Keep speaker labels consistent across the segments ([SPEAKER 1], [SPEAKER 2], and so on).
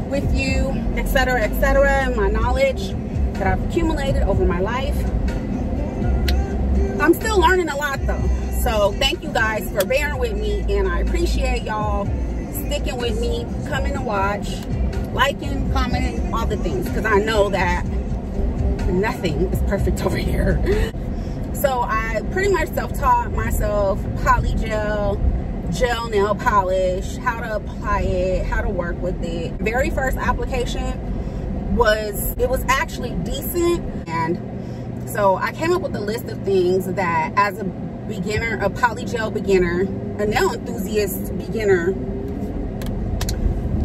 [SPEAKER 1] with you, etc., my knowledge that I've accumulated over my life. I'm still learning a lot though. So thank you guys for bearing with me, and I appreciate y'all sticking with me, coming to watch, liking, commenting, all the things, because I know that nothing is perfect over here. So I pretty much self-taught myself polygel, gel nail polish, how to apply it, how to work with it. Very first application was actually decent, and so I came up with a list of things that as a beginner, a polygel beginner, a nail enthusiast beginner,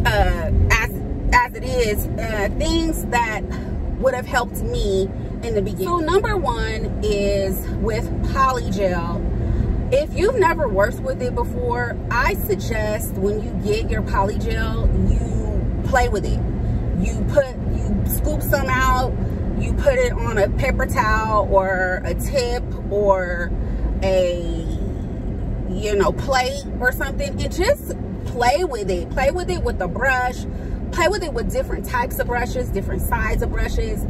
[SPEAKER 1] as it is, things that would have helped me in the beginning. So number one is with polygel. If you've never worked with it before, I suggest when you get your polygel, you play with it. You scoop some out, you put it on a paper towel or a tip or a, you know, plate or something, and just play with it. Play with it with a brush. Play with it with different types of brushes, different size of brushes.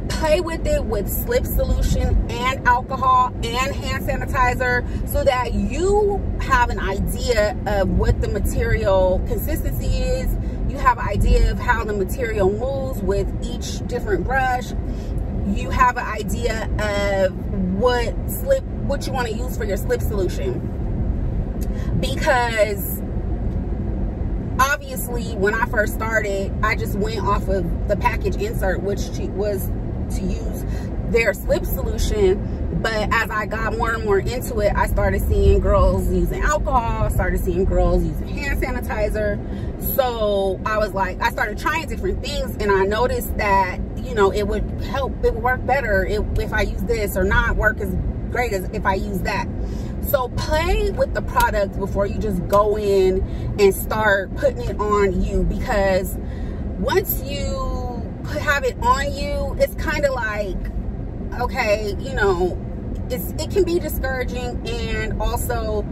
[SPEAKER 1] Play with it with slip solution and alcohol and hand sanitizer, so that you have an idea of what the material consistency is. You have an idea of how the material moves with each different brush. You have an idea of what you want to use for your slip solution. Because obviously when I first started, I just went off of the package insert, which was to use their slip solution. But as I got more and more into it, I started seeing girls using alcohol, started seeing girls using hand sanitizer. So I was like, I started trying different things, and I noticed that, you know, it would work better if I use this, or not work as great as if I use that. So play with the product before you just go in and start putting it on you, because once you have it on you, it's kind of like, okay, you know, it can be discouraging, and also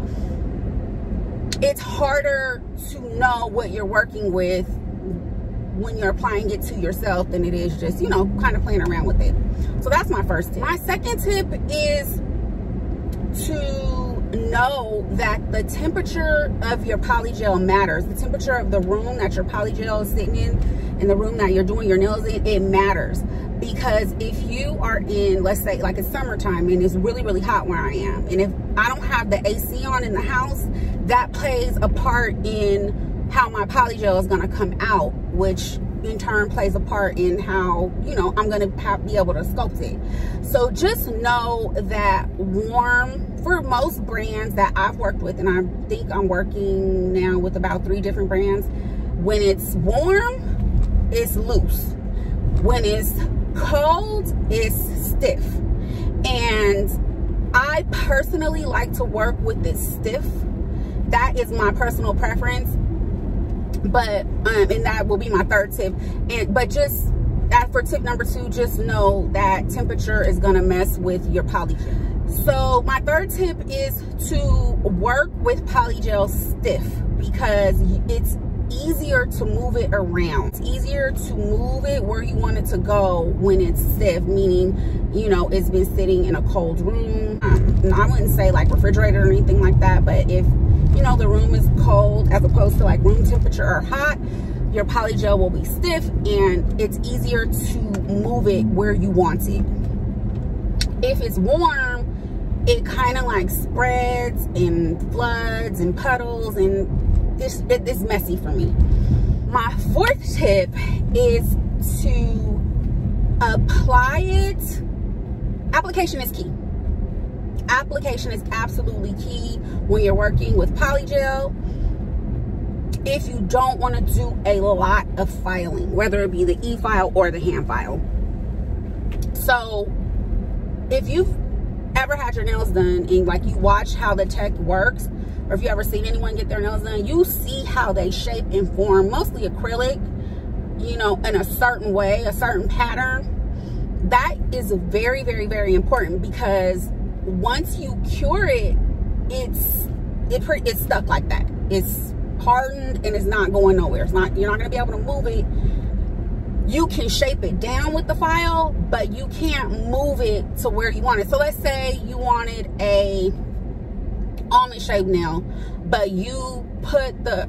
[SPEAKER 1] it's harder to know what you're working with when you're applying it to yourself than it is just, you know, kind of playing around with it. So that's my first tip. My second tip is to know that the temperature of your polygel matters. The temperature of the room that your polygel is sitting in the room that you're doing your nails in, it matters. Because if you are in, let's say like it's summertime and it's really, really hot where I am, and if I don't have the AC on in the house, that plays a part in how my polygel is going to come out, which in turn plays a part in how, you know, I'm going to be able to sculpt it. So just know that warm, for most brands that I've worked with, and I think I'm working now with about 3 different brands, when it's warm, it's loose. When it's cold, it's stiff. And I personally like to work with it stiff. That is my personal preference. But and that will be my third tip. But just for tip number 2, just know that temperature is gonna mess with your polygel. So my third tip is to work with polygel stiff, because it's easier to move it around. It's easier to move it where you want it to go when it's stiff, meaning, you know, it's been sitting in a cold room. And I wouldn't say like refrigerator or anything like that, but if, you know, the room is cold as opposed to like room temperature or hot, your polygel will be stiff, and it's easier to move it where you want it. If it's warm, it kind of like spreads and floods and puddles, and it's messy for me. My fourth tip is to apply it. Application is key. Application is absolutely key when you're working with polygel. If you don't want to do a lot of filing, whether it be the e-file or the hand file. So if you've ever had your nails done and like you watch how the tech works, or if you ever seen anyone get their nails done, you see how they shape and form, mostly acrylic, you know, in a certain way, a certain pattern. That is very, very, very important, because once you cure it, it's stuck like that. It's hardened and it's not going nowhere. You're not gonna be able to move it. You can shape it down with the file, but you can't move it to where you want it. So let's say you wanted a almond shaped nail, but you put the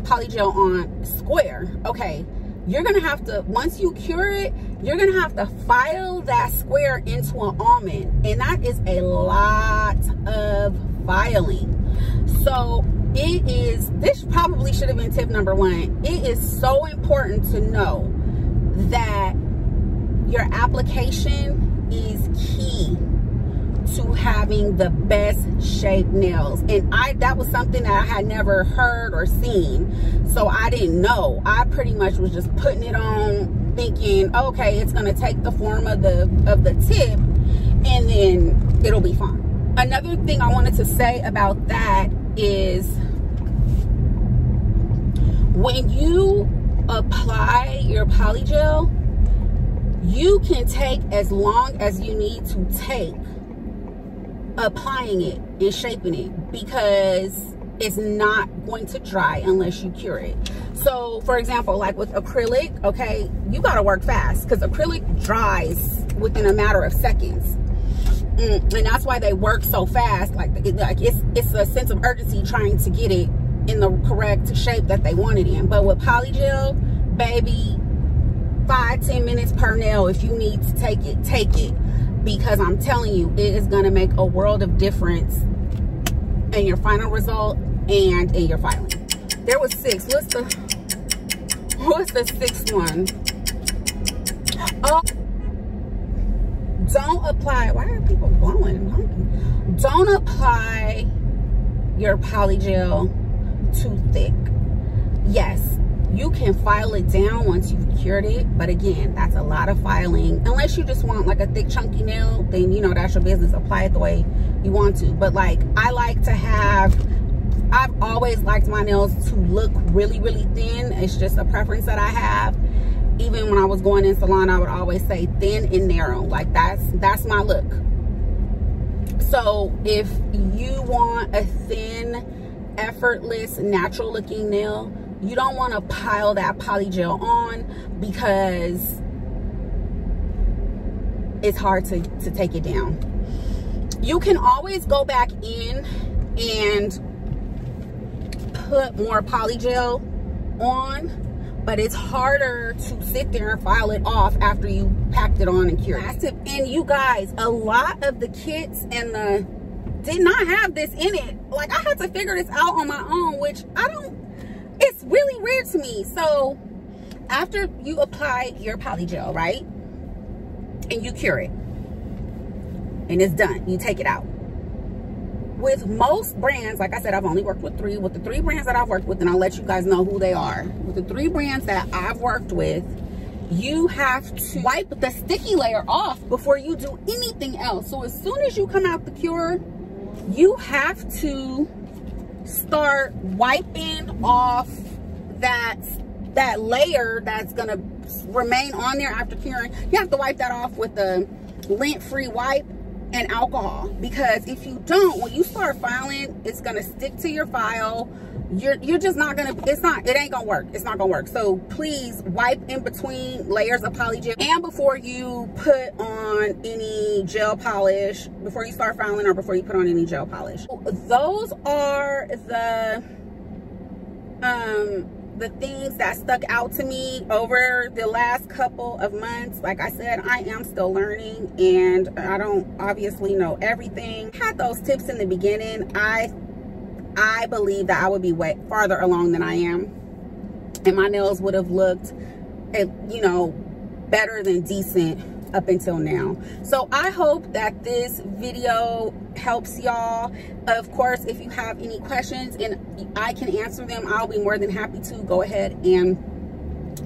[SPEAKER 1] polygel on square. Okay, you're gonna have to, once you cure it, you're gonna have to file that square into an almond, and that is a lot of filing. So this probably should have been tip number 1. It is so important to know that your application is key to having the best shaped nails. And that was something that I had never heard or seen, so I didn't know. I pretty much was just putting it on thinking, okay, it's gonna take the form of the tip and then it'll be fine. Another thing I wanted to say about that is when you apply your polygel, you can take as long as you need to take applying it and shaping it, because it's not going to dry unless you cure it. So for example, like with acrylic, okay, you got to work fast because acrylic dries within a matter of seconds. And that's why they work so fast. Like it's a sense of urgency trying to get it in the correct shape that they want it in. But with polygel, baby, 5-10 minutes per nail. If you need to take it, because I'm telling you, it is going to make a world of difference in your final result and in your filing. There was 6. What's the 6th one? Oh, don't apply. Why are people blowing? Don't apply your polygel too thick. Yes, you can file it down once you've cured it, but again, that's a lot of filing. Unless you just want like a thick chunky nail, then you know that's your business. Apply it the way you want to. But like, I've always liked my nails to look really, really thin. It's just a preference that I have. Even when I was going in salon, I would always say thin and narrow. Like that's my look. So if you want a thin, effortless, natural looking nail, you don't want to pile that polygel on because it's hard to take it down. You can always go back in and put more polygel on, but it's harder to sit there and file it off after you packed it on and cured it. And you guys, a lot of the kits and did not have this in it. Like, I had to figure this out on my own, which it's really weird to me. So after you apply your polygel, right, and you cure it and it's done, you take it out. With most brands, like I said, I've only worked with 3. With the 3 brands that I've worked with, and I'll let you guys know who they are. With the 3 brands that I've worked with, you have to wipe the sticky layer off before you do anything else. So as soon as you come out the cure, you have to start wiping off that layer that's gonna remain on there after curing. You have to wipe that off with a lint-free wipe and alcohol, because if you don't, when you start filing, it's gonna stick to your file. You're just not gonna, it ain't gonna work. It's not gonna work. So please wipe in between layers of polygel and before you put on any gel polish, before you start filing or before you put on any gel polish. Those are the things that stuck out to me over the last couple of months. Like I said, I am still learning and I don't obviously know everything. I had those tips in the beginning. I believe that I would be way farther along than I am, and my nails would have looked, you know, better than decent up until now. So I hope that this video helps y'all. Of course, if you have any questions and I can answer them, I'll be more than happy to. Go ahead and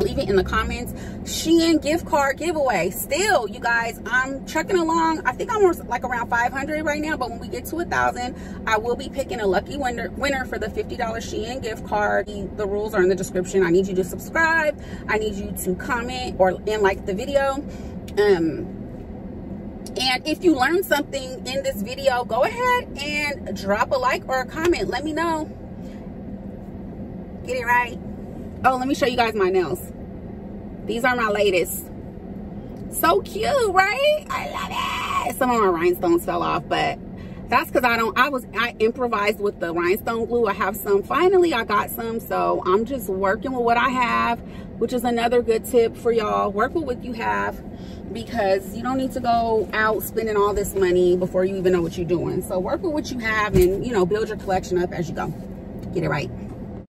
[SPEAKER 1] leave it in the comments. SHEIN gift card giveaway. Still, you guys, I'm trucking along. I think I'm like around 500 right now, but when we get to 1,000, I will be picking a lucky winner for the $50 SHEIN gift card. The rules are in the description. I need you to subscribe. I need you to comment and like the video. And if you learned something in this video, go ahead and drop a like or a comment. Let me know. Get it right. Oh, let me show you guys my nails. These are my latest. So cute, right? I love it. Some of my rhinestones fell off, but that's because I improvised with the rhinestone glue. I have some. Finally, I got some, so I'm just working with what I have, which is another good tip for y'all. Work with what you have, because you don't need to go out spending all this money before you even know what you're doing. So work with what you have and, you know, build your collection up as you go. Get it right.